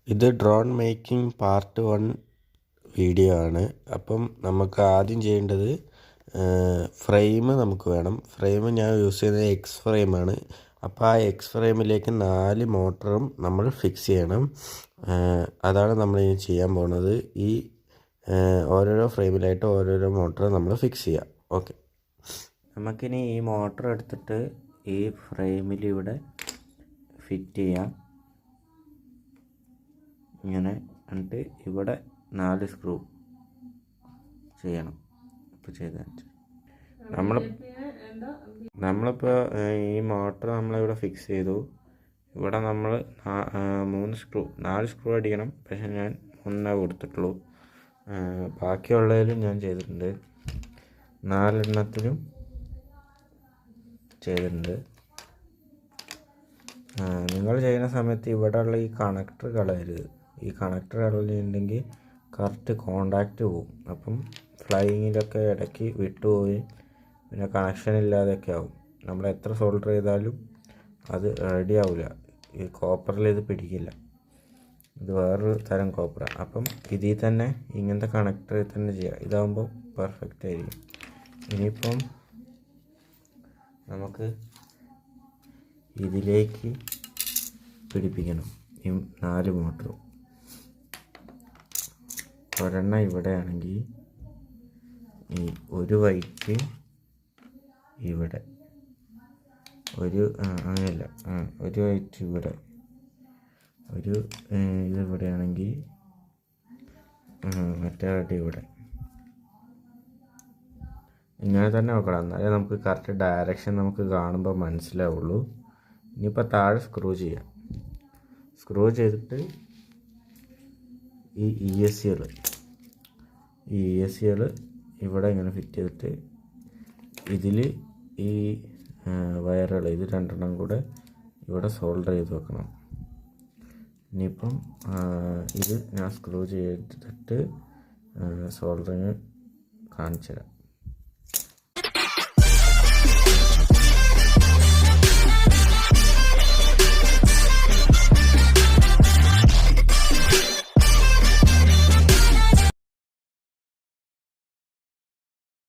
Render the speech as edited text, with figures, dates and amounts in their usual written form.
ഇത് drone making part 1 video ആണ്. അപ്പം നമുക്ക് ആദ്യം ചെയ്യേണ്ടത് ഫ്രെയിം നമുക്ക് വേണം. ഫ്രെയിം ഞാൻ യൂസ് ചെയ്യുന്നത് എക്സ് ഫ്രെയിമാണ്. അപ്പോൾ ആ എക്സ് ഫ്രെയിമിലേക്ക് 4 മോട്ടറും നമ്മൾ ഫിക്സ് ചെയ്യണം. അതാണ് നമ്മൾ ഇനി ചെയ്യാൻ പോകുന്നത്. ഈ ഓരോരോ ഫ്രെയിമിലായിട്ട് ഓരോരോ മോട്ടർ നമ്മൾ ഫിക്സ് ചെയ്യാം. ഓക്കെ, നമുക്കിനി ഈ മോട്ടർ എടുത്തിട്ട് ഈ ഫ്രെയിമിലിവിടെ ഫിറ്റ് ചെയ്യാം. ഇങ്ങനെ എന്നിട്ട് ഇവിടെ 4 സ്ക്രൂ ചെയ്യണം. ഇപ്പോൾ ചെയ്താൽ നമ്മളിപ്പോൾ ഈ മോട്ടർ നമ്മളിവിടെ ഫിക്സ് ചെയ്തു. ഇവിടെ നമ്മൾ 4 സ്ക്രൂ അടിക്കണം. പക്ഷെ ഞാൻ 1 കൊടുത്തിട്ടുള്ളൂ. ബാക്കിയുള്ളതിലും ഞാൻ ചെയ്തിട്ടുണ്ട്. 4 എണ്ണത്തിലും ചെയ്തിട്ടുണ്ട്. നിങ്ങൾ ചെയ്യുന്ന സമയത്ത് ഇവിടെയുള്ള ഈ കണക്ടർ കളയരുത്. ഈ കണക്ടർ കളഞ്ഞിട്ടുണ്ടെങ്കിൽ കറക്റ്റ് കോണ്ടാക്റ്റ് പോവും. അപ്പം ഫ്ലൈയിങ്ങിലൊക്കെ ഇടയ്ക്ക് വിട്ടുപോയി പിന്നെ കണക്ഷൻ ഇല്ലാതെയൊക്കെ ആവും. നമ്മൾ എത്ര സോൾഡർ ചെയ്താലും അത് റെഡി ആവില്ല. ഈ കോപ്പറിൽ ഇത് പിടിക്കില്ല. ഇത് വേറൊരു തരം കോപ്പറാണ്. അപ്പം ഇതിൽ തന്നെ ഇങ്ങനത്തെ കണക്ടറിൽ തന്നെ ചെയ്യാം. ഇതാകുമ്പോൾ പെർഫെക്റ്റ് ആയിരിക്കും. ഇനിയിപ്പം നമുക്ക് ഇതിലേക്ക് പിടിപ്പിക്കണം ഈ 4 മോട്ടറും. ഒരെണ്ണം ഇവിടെ ആണെങ്കിൽ ഈ ഒരു വൈറ്റ് ഇവിടെ, അങ്ങനെയല്ല, ഒരു വൈറ്റ് ഇവിടെ, ഒരു ഇതിവിടെ ആണെങ്കിൽ മറ്റേ വൈറ്റ് ഇവിടെ. ഇങ്ങനെ തന്നെ നോക്കണം. എന്നാലേ നമുക്ക് കറക്റ്റ് ഡയറക്ഷൻ നമുക്ക് കാണുമ്പോൾ മനസ്സിലാവുള്ളൂ. ഇനിയിപ്പോൾ താഴെ സ്ക്രൂ ചെയ്യാം. സ്ക്രൂ ചെയ്തിട്ട് ഈ ഇ എസ് സികൾ ഇവിടെ ഇങ്ങനെ ഫിറ്റ് ചെയ്തിട്ട് ഇതിൽ ഈ വയറുകൾ ഇത് 2 കൂടെ ഇവിടെ സോൾഡർ ചെയ്ത് വെക്കണം. ഇനിയിപ്പം ഇത് ഞാൻ സ്ക്രൂ ചെയ്തിട്ട് സോൾഡറിങ് കാണിച്ചു തരാം.